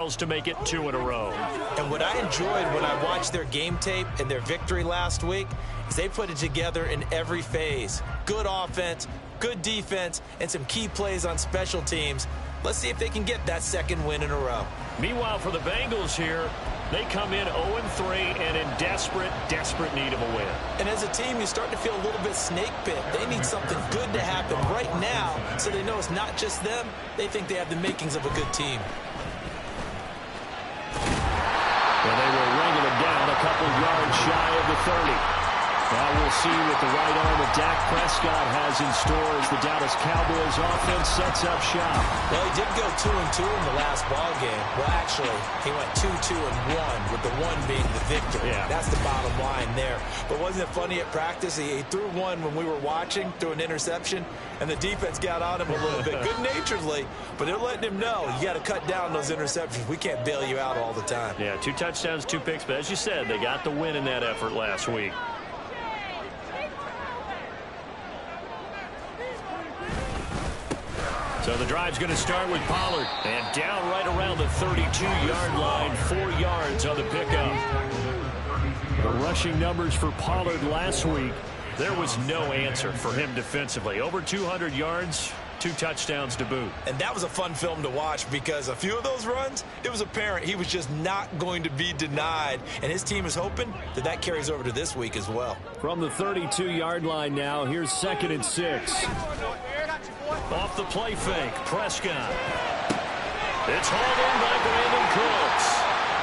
to make it 2 in a row. And what I enjoyed when I watched their game tape and their victory last week is they put it together in every phase. Good offense, good defense, and some key plays on special teams. Let's see if they can get that second win in a row. Meanwhile, for the Bengals here, they come in 0-3 and in desperate need of a win. And as a team, you start to feel a little bit snake pit. They need something good to happen right now so they know it's not just them. They think they have the makings of a good team. Well, they will wrangle him down a couple yards shy of the 30. Now we'll see what the right arm of Dak Prescott has in store as the Dallas Cowboys offense sets up shop. Well, he did go 2-2 in the last ball game. Well, actually, he went 2-2-1, with the one being the victory. Yeah. That's the bottom line there. But wasn't it funny at practice? He threw one when we were watching, threw an interception, and the defense got on him a little bit, good-naturedly. But they're letting him know, you got to cut down those interceptions. We can't bail you out all the time. Yeah, 2 touchdowns, 2 picks. But as you said, they got the win in that effort last week. So the drive's going to start with Pollard. And down right around the 32-yard line, 4 yards on the pickup. The rushing numbers for Pollard last week, there was no answer for him defensively. Over 200 yards, 2 touchdowns to boot. And that was a fun film to watch because a few of those runs, it was apparent he was just not going to be denied. And his team is hoping that that carries over to this week as well. From the 32-yard line now, here's 2nd and 6. Off the play fake, Prescott. It's hauled in by Brandon Cooks.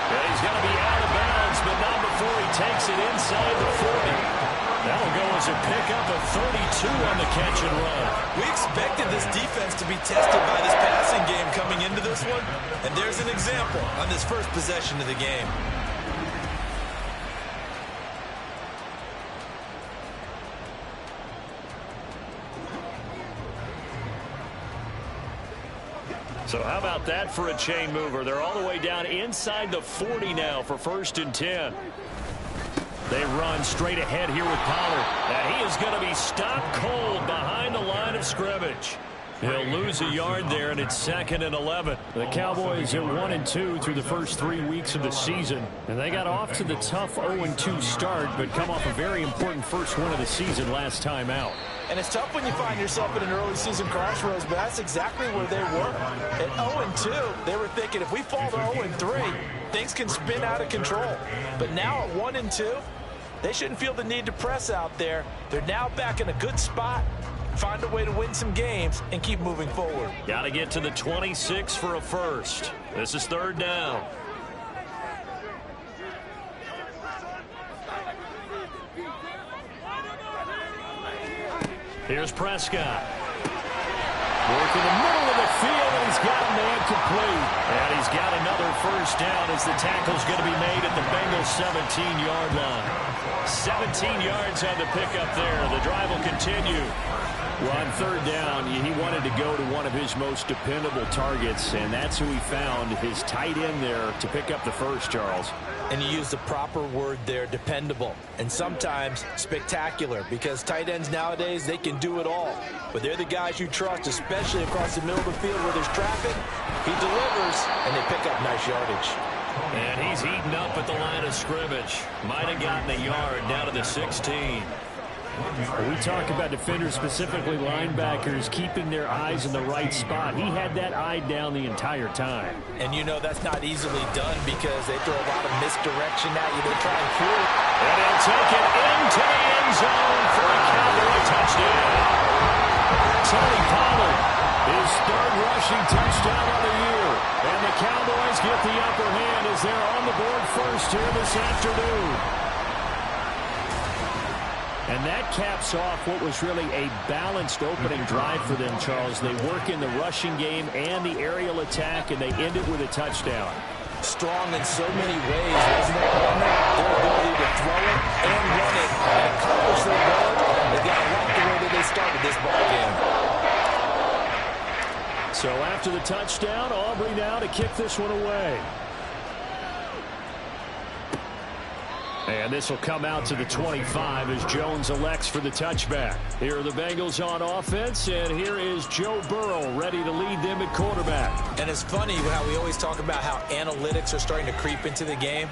Yeah, he's going to be out of bounds, but not before he takes it inside the 40. That'll go as a pickup of 32 on the catch and run. We expected this defense to be tested by this passing game coming into this one, and there's an example on this first possession of the game. So how about that for a chain mover? They're all the way down inside the 40 now for 1st and 10. They run straight ahead here with Pollard. And he is going to be stopped cold behind the line of scrimmage. He'll lose a yard there, and it's 2nd and 11. The Cowboys are 1-2 through the first 3 weeks of the season. And they got off to the tough 0-2 start, but come off a very important first win of the season last time out. And it's tough when you find yourself in an early season crossroads, but that's exactly where they were. At 0-2, they were thinking if we fall to 0-3, things can spin out of control. But now at 1-2, they shouldn't feel the need to press out there. They're now back in a good spot. Find a way to win some games and keep moving forward. Got to get to the 26 for a first. This is 3rd down. Here's Prescott. Working the middle of the field, and he's got a man complete. And he's got another first down as the tackle's going to be made at the Bengals' 17-yard line. 17 yards on the pickup there. The drive will continue. Well, on 3rd down, he wanted to go to one of his most dependable targets, and that's who he found, his tight end there, to pick up the first, Charles. And you use the proper word there, dependable, and sometimes spectacular, because tight ends nowadays, they can do it all. But they're the guys you trust, especially across the middle of the field where there's traffic. He delivers, and they pick up nice yardage. And he's eaten up at the line of scrimmage. Might have gotten a yard down to the 16. We talk about defenders, specifically linebackers, keeping their eyes in the right spot. He had that eye down the entire time. And you know that's not easily done because they throw a lot of misdirection at you. They try and fool. And he'll take it into the end zone for a Cowboy touchdown. Tony Pollard, his 3rd rushing touchdown of the year. And the Cowboys get the upper hand as they're on the board first here this afternoon. And that caps off what was really a balanced opening drive for them, Charles. They work in the rushing game and the aerial attack, and they end it with a touchdown. Strong in so many ways, wasn't it? Their ability to throw it and run it and accomplish their goal. They got to like the way that they started this ball game. So after the touchdown, Aubrey now to kick this one away. And this will come out to the 25 as Jones elects for the touchback. Here are the Bengals on offense, and here is Joe Burrow ready to lead them at quarterback. And it's funny how we always talk about how analytics are starting to creep into the game.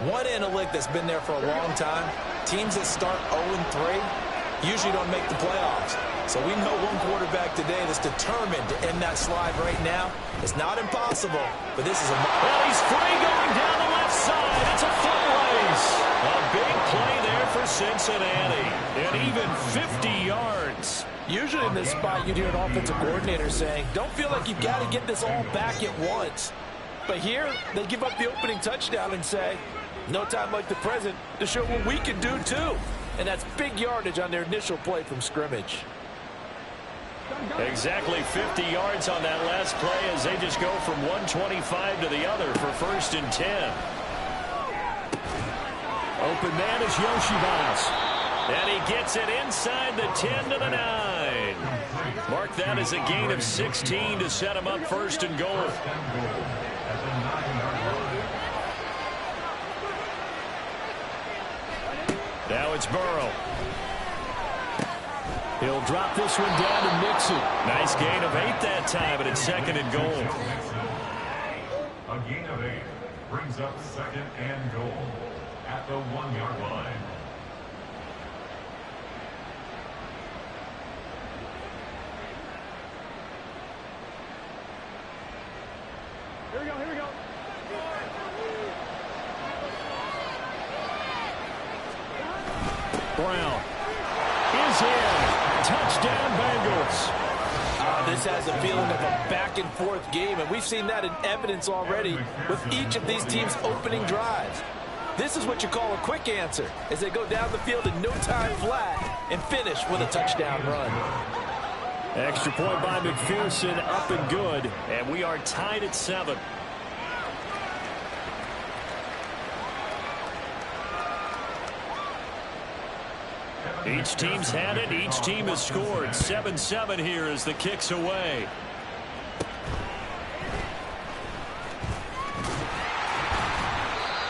One analytic that's been there for a long time, teams that start 0-3 usually don't make the playoffs. So we know one quarterback today that's determined to end that slide right now. It's not impossible, but this is a... Well, he's free going down the left side. It's a foot race. A big play there for Cincinnati. And even 50 yards. Usually in this spot, you'd hear an offensive coordinator saying, don't feel like you've got to get this all back at once. But here, they give up the opening touchdown and say, no time like the present to show what we can do too. And that's big yardage on their initial play from scrimmage. Exactly 50 yards on that last play as they just go from 125 to the other for 1st and 10. Open man is Yoshibas. And he gets it inside the 10 to the 9. Mark that as a gain of 16 to set him up 1st and goal. Now it's Burrow. He'll drop this one down to Mixon. Nice gain of 8 that time, but it's 2nd and goal. A gain of 8 brings up 2nd and goal at the 1-yard line. Here we go, here we go. Brown is in. Touchdown, Bengals. This has a feeling of a back-and-forth game, and we've seen that in evidence already with each of these teams' opening drives. This is what you call a quick answer, as they go down the field in no time flat and finish with a touchdown run. Extra point by McPherson, up and good, and we are tied at 7. Each team's had it. Each team has scored. 7-7 here as the kick's away.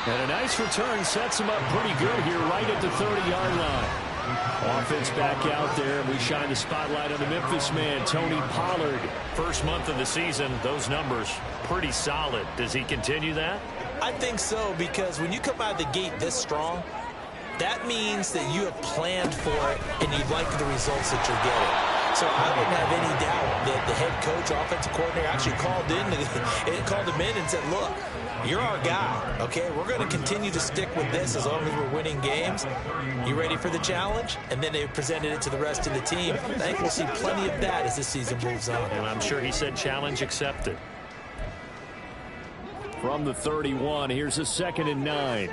And a nice return sets them up pretty good here right at the 30-yard line. Offense back out there, and we shine the spotlight on the Memphis man, Tony Pollard. First month of the season, those numbers pretty solid. Does he continue that? I think so, because when you come out of the gate this strong, that means that you have planned for it and you like the results that you're getting. So I wouldn't have any doubt that the head coach, offensive coordinator actually called him in and said, look, you're our guy, okay? We're going to continue to stick with this as long as we're winning games. You ready for the challenge? And then they presented it to the rest of the team. I think we'll see plenty of that as this season moves on. And I'm sure he said challenge accepted. From the 31, here's a 2nd and 9.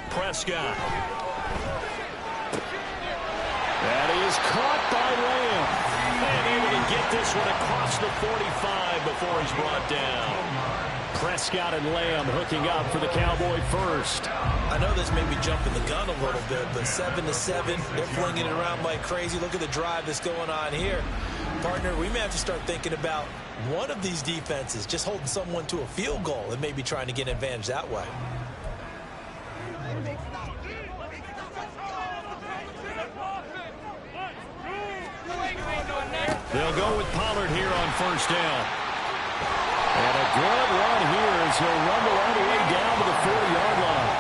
Prescott. That is caught by Lamb. And able to get this one across the 45 before he's brought down. Prescott and Lamb hooking up for the Cowboy first. I know this may be jumping the gun a little bit, but 7-7, they're flinging it around like crazy. Look at the drive that's going on here. Partner, we may have to start thinking about one of these defenses just holding someone to a field goal and maybe trying to get an advantage that way. They'll go with Pollard here on 1st down. And a good run here as he'll rumble all the way down to the 40-yard line.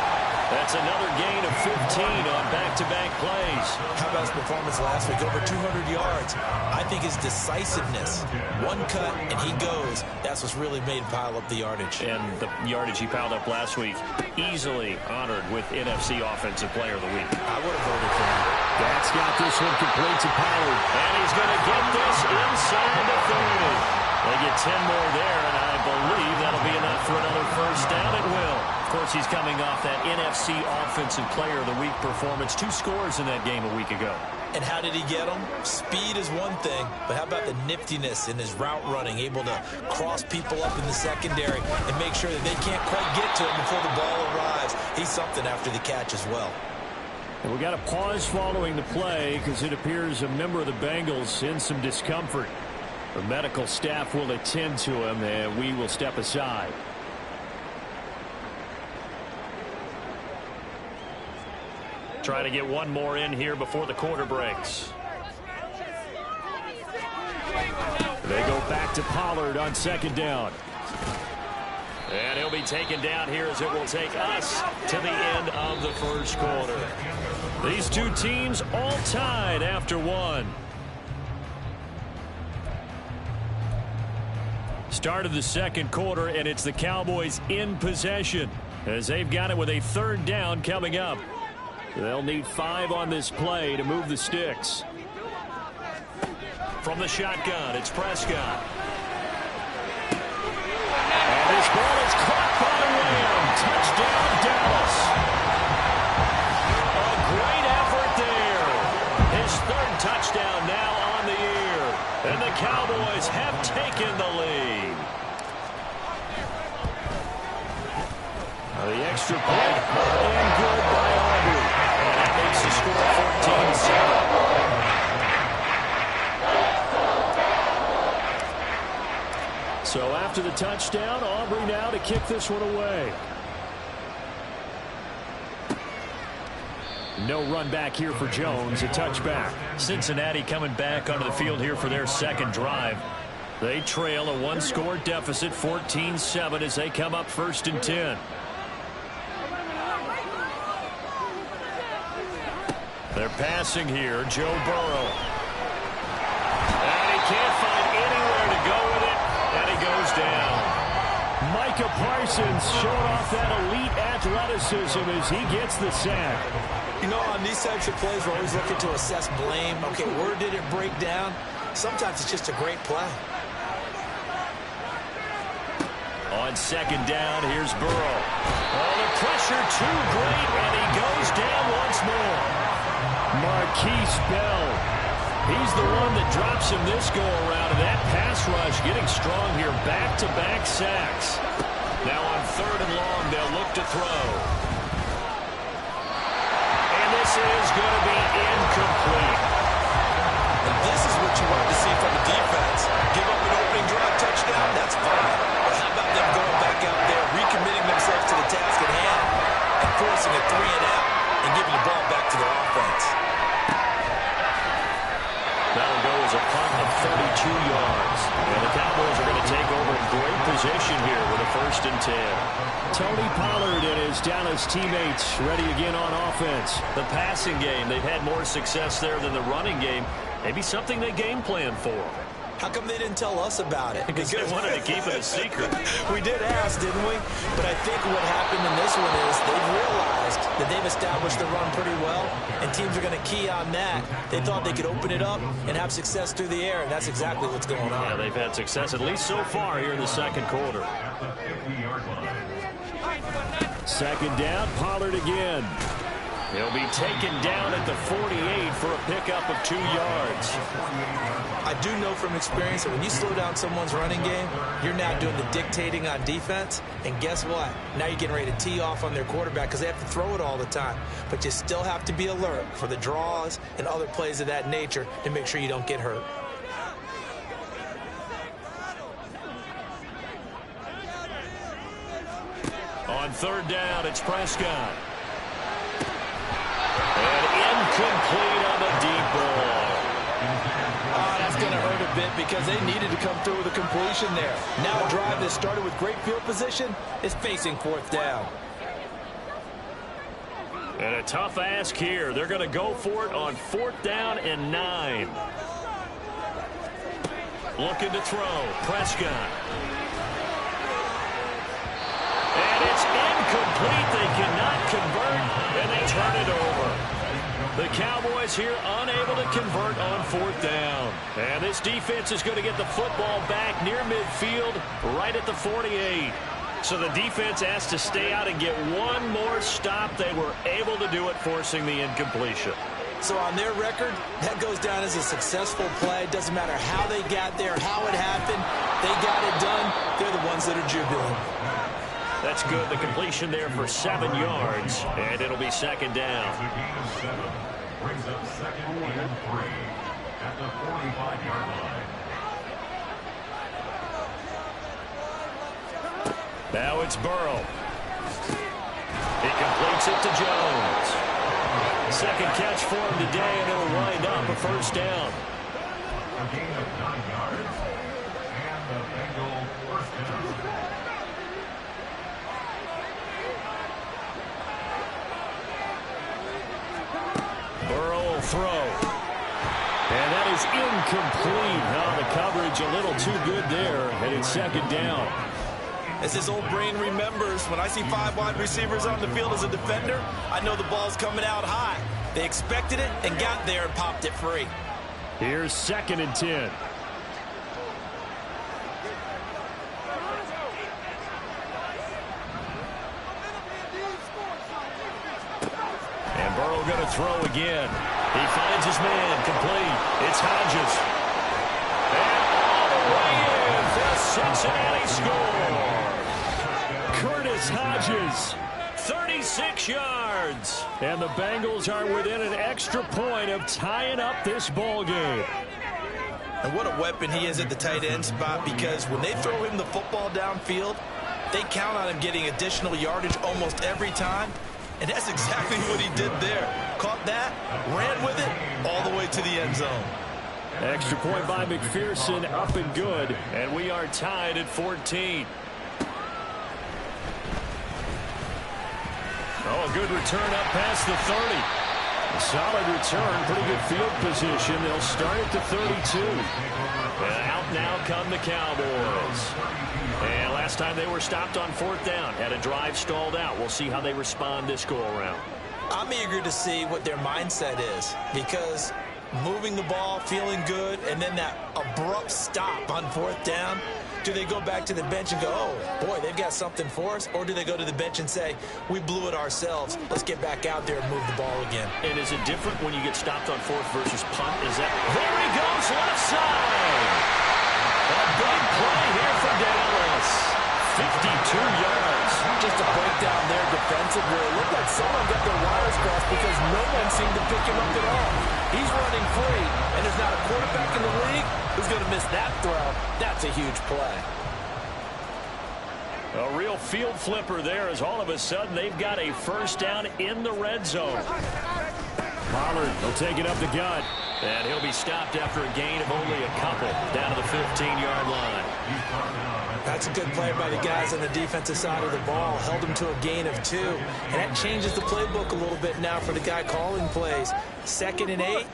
That's another gain of 15 on back-to-back plays. How about his performance last week? Over 200 yards. I think his decisiveness, one cut and he goes, that's what's really made him pile up the yardage. And the yardage he piled up last week, easily honored with NFC Offensive Player of the Week. I would have voted for him. That's got this one complete to Pollard. And he's going to get this inside the 30. They get 10 more there, and I believe that'll be enough for another 1st down. It will. Of course, he's coming off that NFC Offensive Player of the Week performance. 2 scores in that game a week ago. And how did he get them? Speed is one thing, but how about the niftiness in his route running, able to cross people up in the secondary and make sure that they can't quite get to him before the ball arrives. He's something after the catch as well. And we got a pause following the play because it appears a member of the Bengals in some discomfort. The medical staff will attend to him, and we will step aside. Try to get one more in here before the quarter breaks. They go back to Pollard on second down. And he'll be taken down here as it will take us to the end of the first quarter. These two teams all tied after one. Start of the second quarter, and it's the Cowboys in possession as they've got it with a third down coming up. They'll need 5 on this play to move the sticks. From the shotgun, it's Prescott. And this ball is caught by Lamb. Touchdown, Dallas. A great effort there. His third touchdown now on the year. And the Cowboys have taken the lead. The extra point, and good by Aubrey. And that makes the score 14-7. So after the touchdown, Aubrey now to kick this one away. No run back here for Jones, a touchback. Cincinnati coming back onto the field here for their second drive. They trail a one-score deficit, 14-7, as they come up 1st and 10. They're passing here, Joe Burrow. And he can't find anywhere to go with it, and he goes down. Micah Parsons showing off that elite athleticism as he gets the sack. You know, on these types of plays, we're always looking to assess blame. Okay, where did it break down? Sometimes it's just a great play. On second down, here's Burrow. Oh, the pressure too great, and he goes down once more. Marquise Bell. He's the one that drops him this go-around, and that pass rush getting strong here. Back-to-back sacks. Now on 3rd and long, they'll look to throw. And this is going to be incomplete. And this is what you wanted to see from the defense. Give up an opening drive touchdown, that's fine. But how about them going back out there, recommitting themselves to the task at hand, and forcing a 3-and-out, and giving the ball back to their offense. That'll go as a punt of 32 yards. And the Cowboys are going to take over in great position here with a 1st and 10. Tony Pollard and his Dallas teammates ready again on offense. The passing game, they've had more success there than the running game. Maybe something they game plan for. How come they didn't tell us about it? Because they wanted to keep it a secret. We did ask, didn't we? But I think what happened in this one is they've realized that they've established the run pretty well, and teams are going to key on that. They thought they could open it up and have success through the air, and that's exactly what's going on. Yeah, they've had success, at least so far, here in the second quarter. Second down, Pollard again. He'll be taken down at the 48 for a pickup of 2 yards. I do know from experience that when you slow down someone's running game, you're now doing the dictating on defense. And guess what? Now you're getting ready to tee off on their quarterback because they have to throw it all the time. But you still have to be alert for the draws and other plays of that nature to make sure you don't get hurt. On 3rd down, it's Prescott. And incomplete on the deep ball. Oh, that's going to hurt a bit because they needed to come through with a completion there. Now a drive that started with great field position is facing 4th down. And a tough ask here. They're going to go for it on 4th down and 9. Looking to throw. Prescott. And it's incomplete. They cannot convert, and they turn it over. The Cowboys here unable to convert on 4th down. And this defense is going to get the football back near midfield, right at the 48. So the defense asked to stay out and get one more stop. They were able to do it, forcing the incompletion. So on their record, that goes down as a successful play. Doesn't matter how they got there, how it happened. They got it done. They're the ones that are jubilant. That's good. The completion there for 7 yards, and it'll be second down. The gain of 7 brings up second and 3 at the 45-yard line. Now it's Burrow. He completes it to Jones. Second catch for him today, and it'll wind up a first down. A gain of 9 yards, and the Bengal first down. Burrow will throw. And that is incomplete. Oh, the coverage a little too good there, and it's second down. As his old brain remembers, when I see 5 wide receivers on the field as a defender, I know the ball's coming out high. They expected it and got there and popped it free. Here's second and 10. And Burrow going to throw again. He finds his man, complete. It's Hodges. And all the way in for Cincinnati score. Curtis Hodges, 36 yards. And the Bengals are within an extra point of tying up this ball game. And what a weapon he is at the tight end spot, because when they throw him the football downfield, they count on him getting additional yardage almost every time. And that's exactly what he did there. Caught that, ran with it, all the way to the end zone. Extra point by McPherson, up and good. And we are tied at 14. Oh, a good return up past the 30. A solid return, pretty good field position. They'll start at the 32. And out now come the Cowboys. And last time they were stopped on 4th down, had a drive stalled out. We'll see how they respond this go-around. I'm eager to see what their mindset is, because moving the ball, feeling good, and then that abrupt stop on 4th down, do they go back to the bench and go, oh, boy, they've got something for us? Or do they go to the bench and say, we blew it ourselves, let's get back out there and move the ball again? And is it different when you get stopped on 4th versus punt? Is that, there he goes, left side! A big play here for Dallas. 52 yards. Just a breakdown there defensively. It looked like someone got their wires crossed because no one seemed to pick him up at all. He's running free, and there's not a quarterback in the league who's going to miss that throw. That's a huge play. A real field flipper there, as all of a sudden they've got a first down in the red zone. Pollard will take it up the gut. And he'll be stopped after a gain of only a couple down to the 15-yard line. That's a good play by the guys on the defensive side of the ball. Held him to a gain of 2. And that changes the playbook a little bit now for the guy calling plays. 2nd and 8.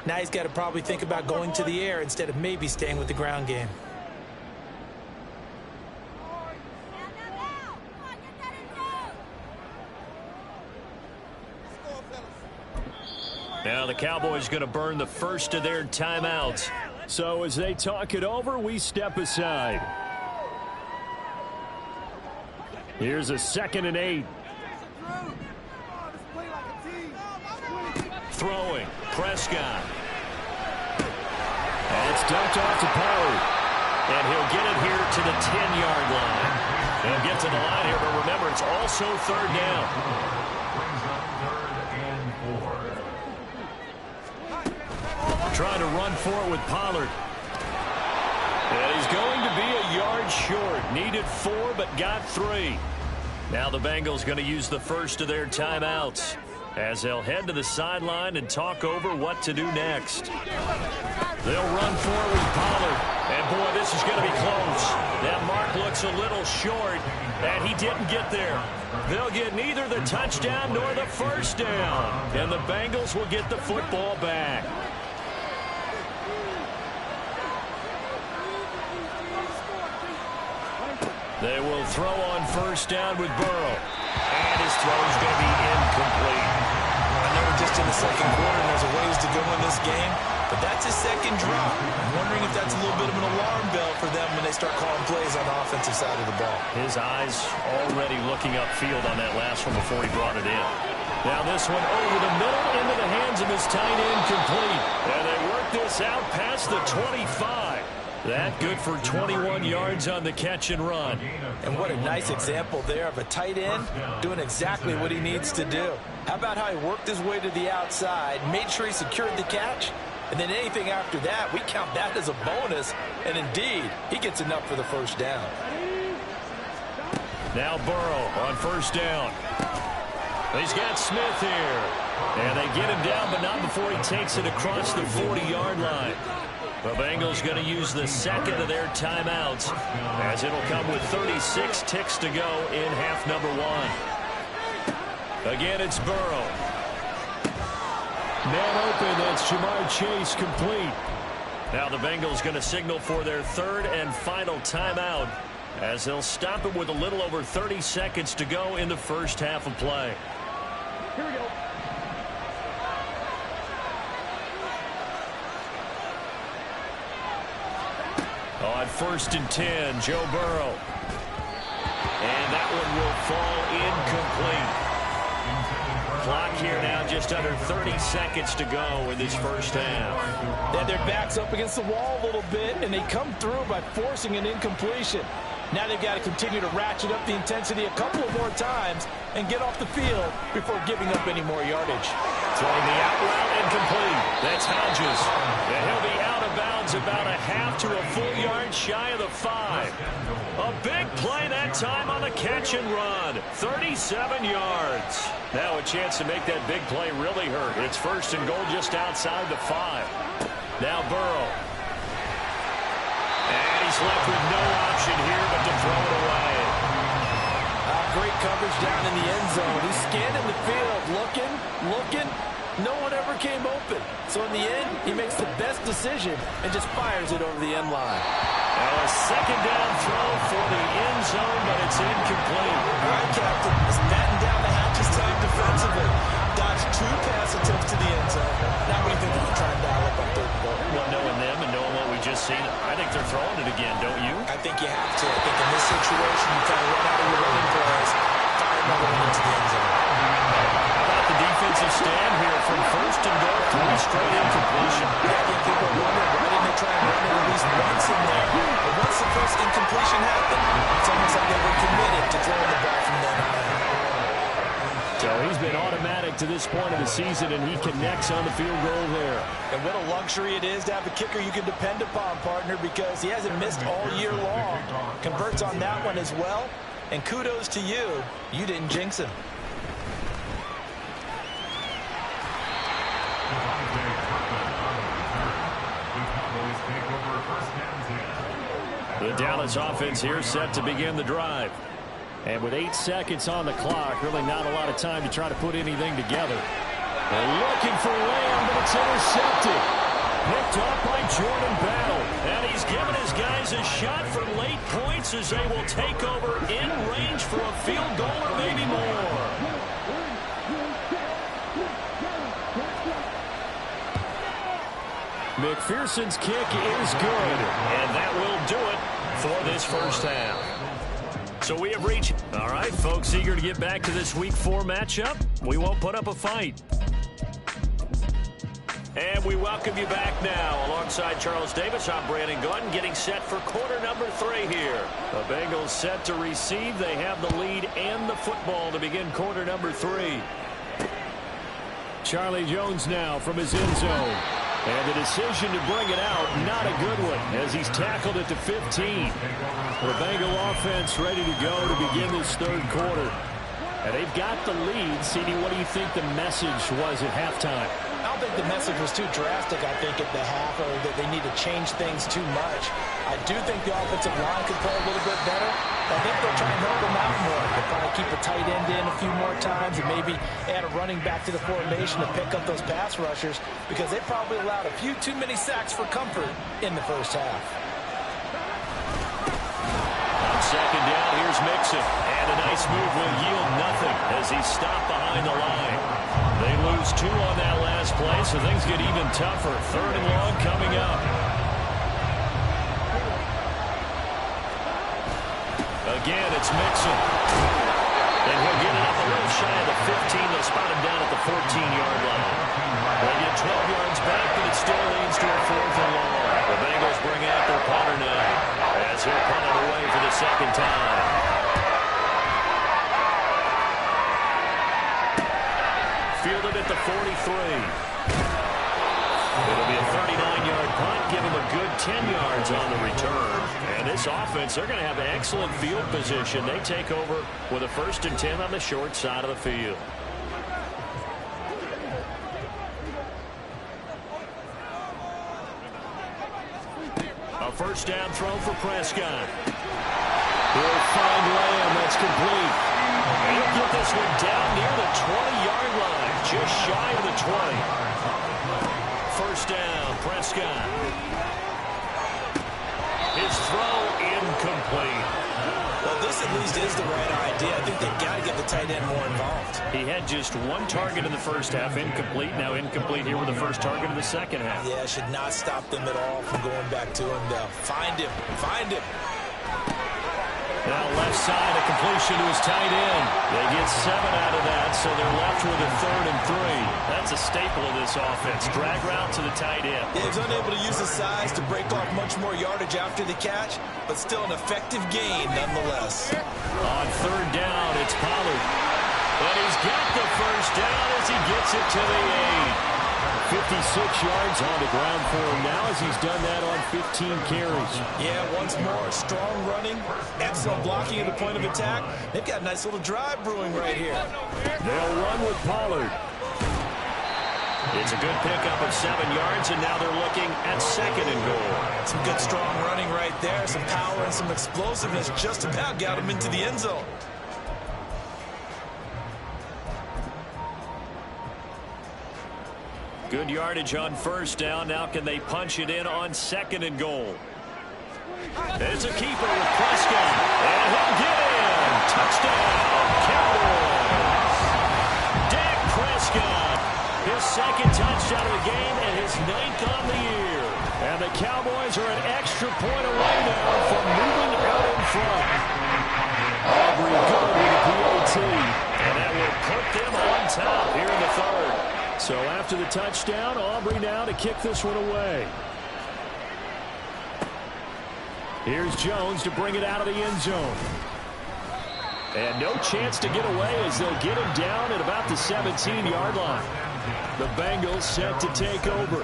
Now he's got to probably think about going to the air instead of maybe staying with the ground game. Now the Cowboys going to burn the first of their timeouts. So as they talk it over, we step aside. Here's a 2nd and 8. Throwing. Prescott. And it's dumped off to Pollard. And he'll get it here to the 10-yard line. He'll get to the line here, but remember, it's also 3rd down. Trying to run for it with Pollard. And he's going to be a yard short. Needed 4, but got 3. Now the Bengals going to use the first of their timeouts as they'll head to the sideline and talk over what to do next. They'll run for it with Pollard. And, boy, this is going to be close. That mark looks a little short, and he didn't get there. They'll get neither the touchdown nor the first down. And the Bengals will get the football back. They will throw on first down with Burrow. And his throw is going to be incomplete. I know we're just in the second quarter and there's a ways to go in this game, but that's his second drop. I'm wondering if that's a little bit of an alarm bell for them when they start calling plays on the offensive side of the ball. His eyes already looking upfield on that last one before he brought it in. Now this one over the middle into the hands of his tight end, complete. And they work this out past the 25. That good for 21 yards on the catch and run. And what a nice example there of a tight end doing exactly what he needs to do. How about how he worked his way to the outside, made sure he secured the catch, and then anything after that, we count that as a bonus. And indeed, he gets enough for the first down. Now Burrow on first down. He's got Smith here. And they get him down, but not before he takes it across the 40-yard line. The Bengals going to use the second of their timeouts, as it'll come with 36 ticks to go in half number one. Again, it's Burrow. Man open, that's Ja'Marr Chase complete. Now the Bengals going to signal for their third and final timeout, as they'll stop it with a little over 30 seconds to go in the first half of play. Here we go. On first and 10, Joe Burrow. And that one will fall incomplete. Clock here now just under 30 seconds to go in this first half. They had their backs up against the wall a little bit, and they come through by forcing an incompletion. Now they've got to continue to ratchet up the intensity a couple of more times and get off the field before giving up any more yardage. Throwing the out route incomplete. That's Hodges. And he'll be out of bounds about a half to a full yard shy of the 5. A big play that time on the catch and run. 37 yards. Now a chance to make that big play really hurt. It's first and goal just outside the 5. Now Burrow. And he's left with no option here but to throw it away. Great coverage down in the end zone. He's scanning the field, looking. No one ever came open. So in the end, he makes the best decision and just fires it over the end line. Now a second down throw for the end zone, but it's incomplete. All right, Captain. Let's batten down the hatches time defensively. Dodged 2 pass attempts to the end zone. Now what do you think they're trying to dial up on third and goal? Well, knowing them and knowing what we just seen, I think they're throwing it again, don't you? I think you have to. I think in this situation, you kind of run out of your running plays, fire another one into the end zone. How about the defensive stand here from first and goal, 3 straight incompletion? Yeah, I think people are wondering, why didn't they try and run it at least once in there? But once the first incompletion happened, it's almost like they were committed to throwing the ball from then on. So he's been automatic to this point of the season, and he connects on the field goal there. And what a luxury it is to have a kicker you can depend upon, partner, because he hasn't missed all year long. Converts on that one as well. And kudos to you. You didn't jinx him. The Dallas offense here set to begin the drive. And with 8 seconds on the clock, really not a lot of time to try to put anything together. They're looking for Lamb, but it's intercepted. Picked off by Jordan Battle. And he's given his guys a shot for late points as they will take over in range for a field goal or maybe more. McPherson's kick is good. And that will do it for this first half. So we have reached. All right, folks, eager to get back to this Week 4 matchup. We won't put up a fight. And we welcome you back now. Alongside Charles Davis, I'm Brandon Gaudin, getting set for quarter number 3 here. The Bengals set to receive. They have the lead and the football to begin quarter number 3. Charlie Jones now from his end zone. And the decision to bring it out, not a good one, as he's tackled at the 15. The Bengal offense ready to go to begin this third quarter. And they've got the lead. CD, what do you think the message was at halftime? I don't think the message was too drastic, I think, at the half, or that they need to change things too much. I do think the offensive line could play a little bit better. I think they'll try and help them out more. They'll probably keep a tight end in a few more times and maybe add a running back to the formation to pick up those pass rushers, because they probably allowed a few too many sacks for comfort in the first half. On second down, here's Mixon. And a nice move will yield nothing as he's stopped behind the line. They lose 2 on that last play, so things get even tougher. Third and long coming up. Again, it's Mixon. And he'll get it up a little shy of the 15. They'll spot him down at the 14-yard line. They get 12 yards back, but it still leads to a 4th and long. The Bengals bring out their punter time. Fielded at the 43. It'll be a 39-yard punt, give him a good 10 yards on the return. And this offense, they're going to have an excellent field position. They take over with a 1st and 10 on the short side of the field. A 1st down throw for Prescott. He'll find Lamb. That's complete. And he'll get this one down near the 20-yard line, just shy of the 20. 1st down, Prescott. His throw incomplete. Well, this at least is the right idea. I think they've got to get the tight end more involved. He had just 1 target in the 1st half, incomplete. Now incomplete here with the 1st target in the 2nd half. Yeah, should not stop them at all from going back to him, though. Find him. Find him. Now left side, a completion to his tight end. They get 7 out of that, so they're left with a 3rd and 3. That's a staple of this offense. Drag route to the tight end. Yeah, he was unable to use his size to break off much more yardage after the catch, but still an effective gain nonetheless. On 3rd down, it's Pollard. And he's got the 1st down as he gets it to the 8. 56 yards on the ground for him now as he's done that on 15 carries. Yeah, once more, strong running, excellent blocking at the point of attack. They've got a nice little drive brewing right here. They'll run with Pollard. It's a good pickup of 7 yards, and now they're looking at 2nd and goal. Some good strong running right there, some power and some explosiveness just about got him into the end zone. Good yardage on 1st down. Now can they punch it in on 2nd and goal? There's a keeper with Prescott. And he'll get in. Touchdown, Cowboys. Dak Prescott. His 2nd touchdown of the game and his 9th on the year. And the Cowboys are an extra point away now from moving out in front. Aubrey good with the PAT. And that will put them on top here in the 3rd. So after the touchdown, Aubrey now to kick this one away. Here's Jones to bring it out of the end zone. And no chance to get away as they'll get him down at about the 17-yard line. The Bengals set to take over.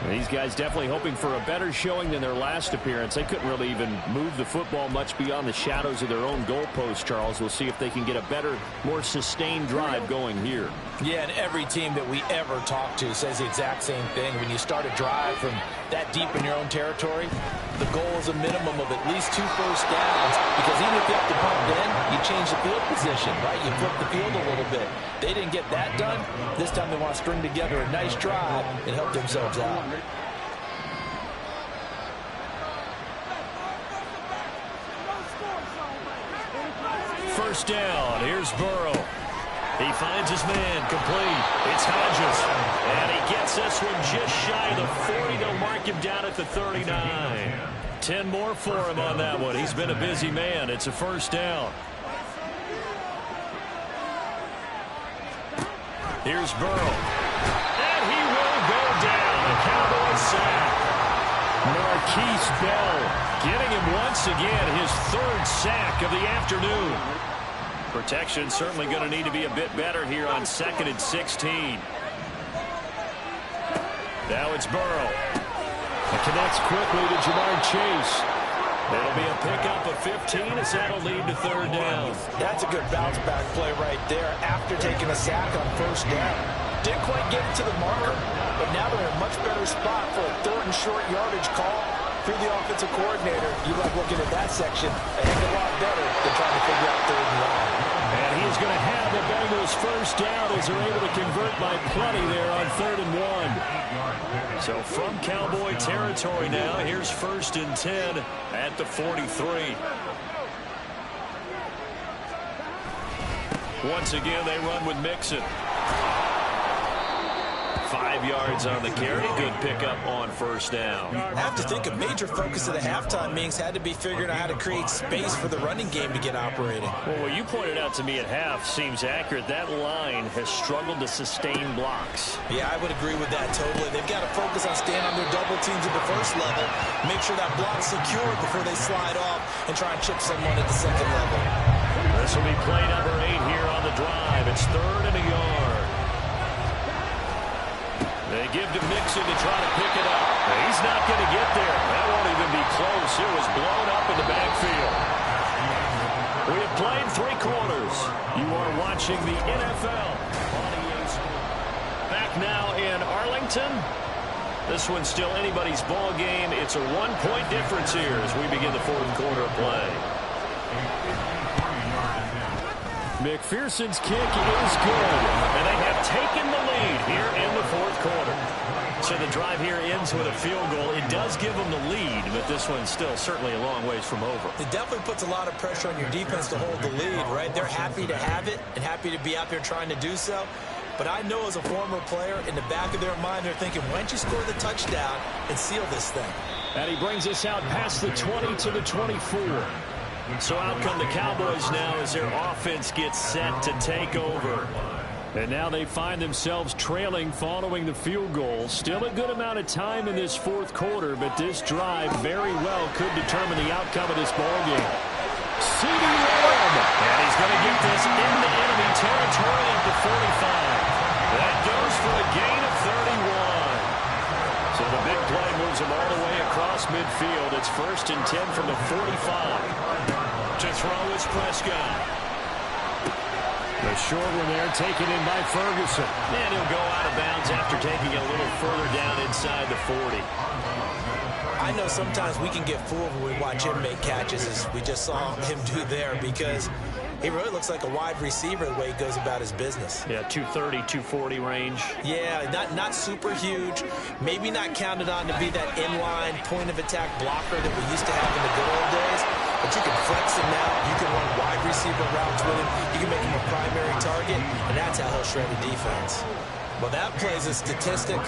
These guys definitely hoping for a better showing than their last appearance. They couldn't really even move the football much beyond the shadows of their own goalpost, Charles. We'll see if they can get a better, more sustained drive going here. Yeah, and every team that we ever talk to says the exact same thing. When you start a drive from that deep in your own territory, the goal is a minimum of at least 2 first downs, because even if you have to punt then, you change the field position, right? You flip the field a little bit. They didn't get that done. This time they want to string together a nice drive and help themselves out. First down. Here's Burrow. He finds his man, complete. It's Hodges. And he gets this one just shy of the 40. They'll mark him down at the 39. 10 more for him on that one. He's been a busy man. It's a 1st down. Here's Burrow. And he will go down. A Cowboy sack. Marquise Bell getting him once again his 3rd sack of the afternoon. Protection certainly going to need to be a bit better here on 2nd and 16. Now it's Burrow. It connects quickly to Jamar Chase. It'll be a pickup of 15 as that'll lead to 3rd down. That's a good bounce back play right there after taking a sack on 1st down. Didn't quite get it to the marker, but now they're in a much better spot for a 3rd and short yardage call. Through the offensive coordinator, you like looking at that section a heck of a lot better than trying to figure out 3rd and long. And he's going to have the Bengals 1st down as they're able to convert by plenty there on 3rd and 1. So from Cowboy territory now, here's 1st and 10 at the 43. Once again, they run with Mixon. 5 yards on the carry. Good pickup on first down. I have to think a major focus of the halftime meetings had to be figuring out how to create space for the running game to get operating. Well, what you pointed out to me at half seems accurate. That line has struggled to sustain blocks. Yeah, I would agree with that totally. They've got to focus on staying on their double teams at the first level, make sure that block's secure before they slide off and try and chip someone at the second level. This will be play number 8 here on the drive. It's 3rd and a yard. They give to Mixon to try to pick it up. He's not going to get there. That won't even be close. It was blown up in the backfield. We have played 3 quarters. You are watching the NFL. Back now in Arlington. This one's still anybody's ball game. It's a 1-point difference here as we begin the 4th quarter of play. McPherson's kick is good, and they have taken the lead here in the 4th quarter. So the drive here ends with a field goal. It does give them the lead, but this one's still certainly a long ways from over. It definitely puts a lot of pressure on your defense to hold the lead, right? They're happy to have it and happy to be out there trying to do so. But I know as a former player, in the back of their mind, they're thinking, why don't you score the touchdown and seal this thing? And he brings us out past the 20 to the 24. So out come the Cowboys now as their offense gets set to take over. And now they find themselves trailing following the field goal. Still a good amount of time in this 4th quarter, but this drive very well could determine the outcome of this ballgame. CeeDee Lamb. And he's going to get this into enemy territory at the 45. That goes for a gain of 31. So the big play moves him all the way across midfield. It's 1st and 10 from the 45. To throw is Prescott. The short one there taken in by Ferguson. And he'll go out of bounds after taking it a little further down inside the 40. I know sometimes we can get fooled when we watch him make catches, as we just saw him do there, because he really looks like a wide receiver the way he goes about his business. Yeah, 230, 240 range. Yeah, not super huge. Maybe not counted on to be that inline point-of-attack blocker that we used to have in the good old days. But you can flex him now. You can run wide receiver routes with him. You can make him a primary target, and that's how he'll shred a defense. Well, that plays a statistic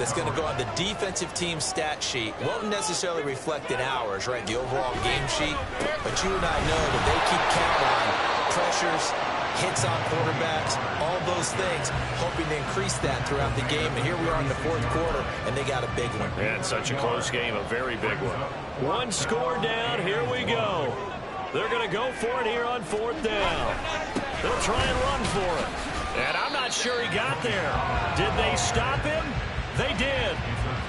that's going to go on the defensive team stat sheet. Won't necessarily reflect in ours, right, the overall game sheet. But you and I know that they keep count on pressures, hits on quarterbacks, all those things, hoping to increase that throughout the game. And here we are in the 4th quarter, and they got a big one. And such a close game, a very big one. 1 score down, here we go. They're going to go for it here on 4th down. They'll try and run for it. And I'm not sure he got there. Did they stop him? They did.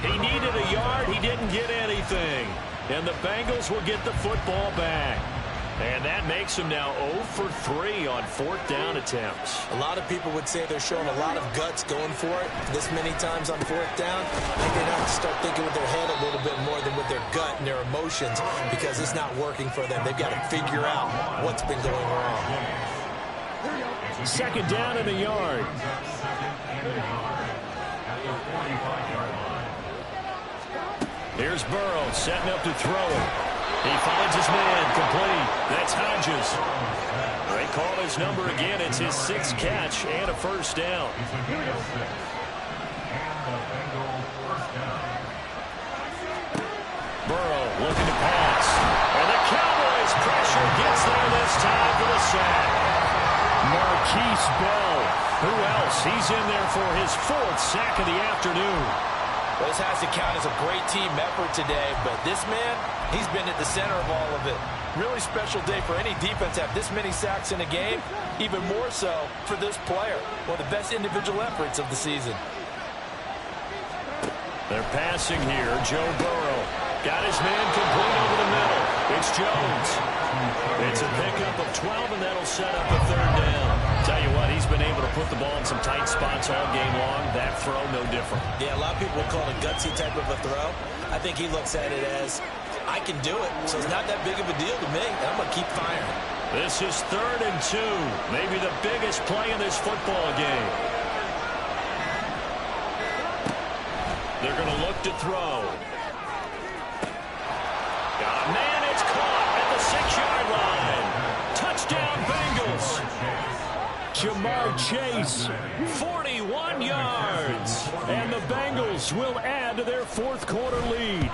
He needed a yard. He didn't get anything. And the Bengals will get the football back. And that makes them now 0 for 3 on 4th down attempts. A lot of people would say they're showing a lot of guts going for it this many times on 4th down. I think they have to start thinking with their head a little bit more than with their gut and their emotions, because it's not working for them. They've got to figure out what's been going wrong. 2nd down and a yard. Here's Burrow setting up to throw it. He finds his man complete. That's Hodges. They call his number again. It's his 6th catch and a 1st down. Burrow looking to pass. And the Cowboys pressure gets there this time for the sack. Marquise Bell. Who else? He's in there for his 4th sack of the afternoon. Well, this has to count as a great team effort today, but this man, he's been at the center of all of it. Really special day for any defense to have this many sacks in a game, even more so for this player. One of the best individual efforts of the season. They're passing here. Joe Burrow got his man complete over the middle. It's Jones. It's a pickup of 12, and that'll set up a 3rd down. Tell you what, he's been able to put the ball in some tight spots all game long. That throw, no different. Yeah, a lot of people would call it a gutsy type of a throw. I think he looks at it as, I can do it, so it's not that big of a deal to me, and I'm going to keep firing. This is 3rd and 2. Maybe the biggest play in this football game. They're going to look to throw. Got a man, it's caught at the 6-yard line. Touchdown, Bengals. Ja'Marr Chase. 41 yards. And the Bengals will add to their fourth quarter lead.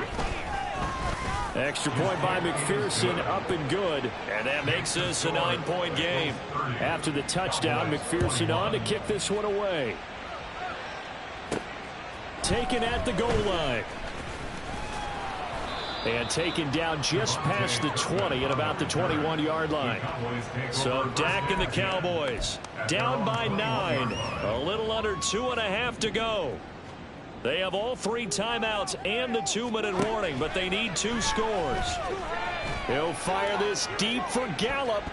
Extra point by McPherson, up and good. And that makes this a 9-point game. After the touchdown, McPherson on to kick this one away. Taken at the goal line. And taken down just past the 20 at about the 21-yard line. So Dak and the Cowboys down by 9. A little under 2.5 to go. They have all 3 timeouts and the 2-minute warning, but they need 2 scores. He'll fire this deep for Gallup.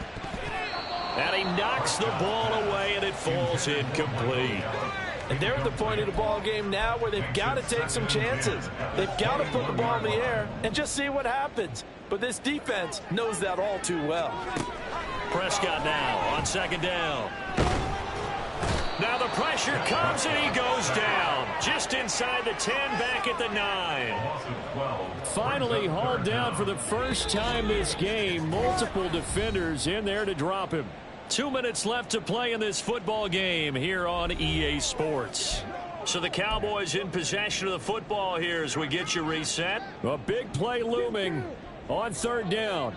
And he knocks the ball away, and it falls incomplete. And they're at the point of the ball game now where they've got to take some chances. They've got to put the ball in the air and just see what happens. But this defense knows that all too well. Prescott now on second down. Now the pressure comes and he goes down. Just inside the 10, back at the 9. Finally hauled down for the first time this game. Multiple defenders in there to drop him. 2 minutes left to play in this football game here on EA Sports. So the Cowboys in possession of the football here as we get you reset. A big play looming on third down.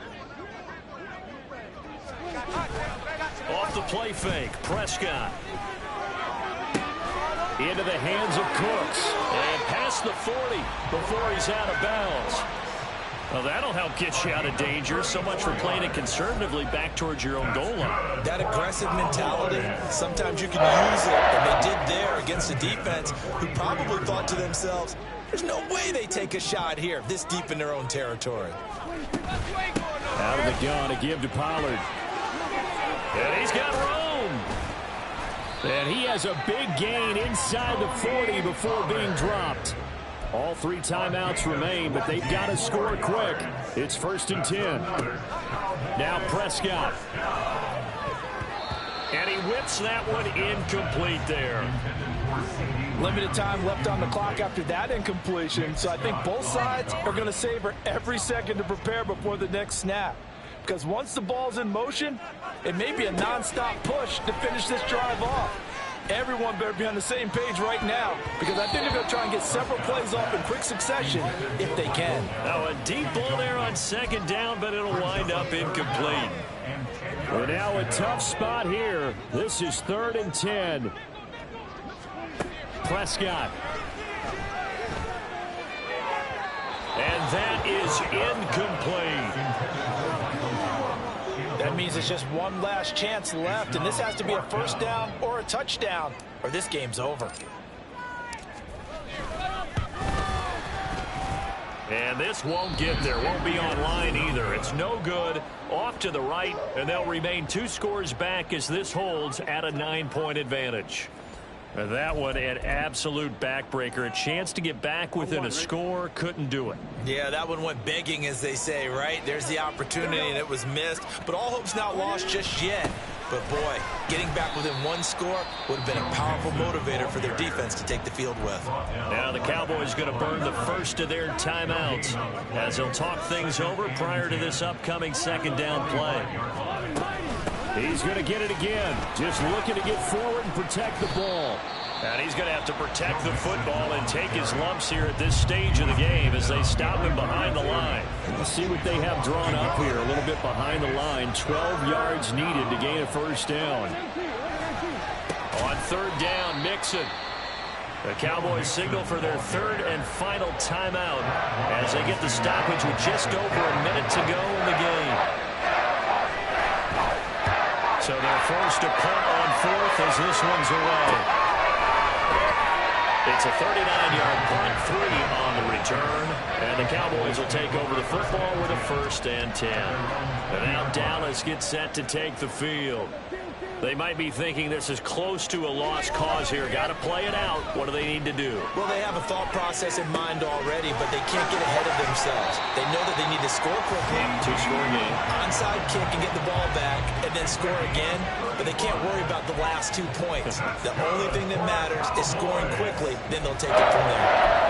Off the play fake, Prescott. Into the hands of Cooks. And past the 40 before he's out of bounds. Well, that'll help get you out of danger. So much for playing it conservatively back towards your own goal line. That aggressive mentality, sometimes you can use it, and they did there against a defense who probably thought to themselves, there's no way they take a shot here this deep in their own territory. Out of the gun to give to Pollard. And he's got Rome. And he has a big gain inside the 40 before being dropped. All 3 timeouts remain, but they've got to score quick. It's 1st and 10. Now Prescott. And he whips that one incomplete there. Limited time left on the clock after that incompletion, so I think both sides are going to savor every second to prepare before the next snap. Because once the ball's in motion, it may be a nonstop push to finish this drive off. Everyone better be on the same page right now, because I think they're going to try and get several plays off in quick succession if they can. Now a deep ball there on second down, but it'll wind up incomplete. We're now a tough spot here. This is 3rd and 10. Prescott. And that is incomplete. That means it's just one last chance left, and this has to be a first down or a touchdown, or this game's over. And this won't get there. Won't be online either. It's no good. Off to the right, and they'll remain 2 scores back as this holds at a 9-point advantage. And that one an absolute backbreaker. A chance to get back within a score. Couldn't do it. Yeah, that one went begging, as they say, right? There's the opportunity, and it was missed. But all hope's not lost just yet. But, boy, getting back within 1 score would have been a powerful motivator for their defense to take the field with. Now the Cowboys going to burn the first of their timeouts as they'll talk things over prior to this upcoming second down play. He's going to get it again. Just looking to get forward and protect the ball. And he's going to have to protect the football and take his lumps here at this stage of the game as they stop him behind the line. Let's see what they have drawn up here. A little bit behind the line. 12 yards needed to gain a first down. On third down, Mixon. The Cowboys signal for their 3rd and final timeout as they get the stoppage with just over a minute to go in the game. So they're forced to punt on 4th as this one's away. It's a 39-yard punt, 3 on the return, and the Cowboys will take over the football with a 1st and 10. And now Dallas gets set to take the field. They might be thinking this is close to a lost cause here. Got to play it out. What do they need to do? Well, they have a thought process in mind already, but they can't get ahead of themselves. They know that they need to score quickly. 2-score game. Onside kick and get the ball back and then score again, but they can't worry about the last 2 points. The only thing that matters is scoring quickly, then they'll take it from there.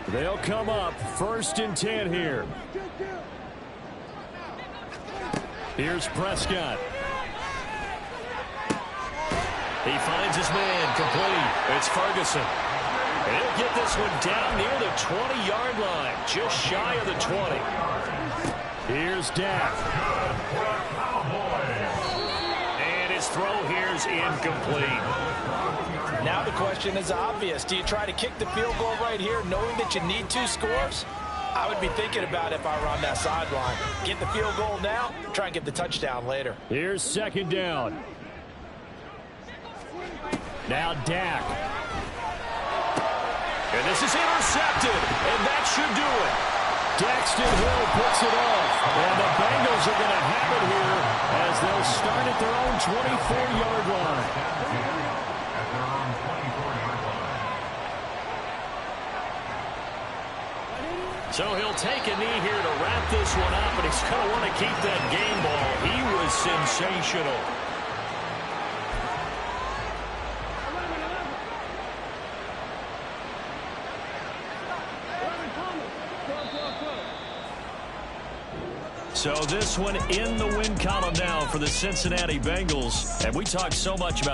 They'll come up 1st and 10 here. Here's Prescott. He finds his man complete. It's Ferguson. And he'll get this one down near the 20-yard line, just shy of the 20. Here's Dak. And his throw here is incomplete. Now the question is obvious. Do you try to kick the field goal right here knowing that you need 2 scores? I would be thinking about it if I were on that sideline. Get the field goal now, try and get the touchdown later. Here's second down. Now Dak. And this is intercepted, and that should do it. Daxton Hill picks it off, and the Bengals are going to have it here as they'll start at their own 24-yard line. At their own 24-yard line. So he'll take a knee here to wrap this one up, and he's going to want to keep that game ball. He was sensational. So this one in the win column now for the Cincinnati Bengals. And we talked so much about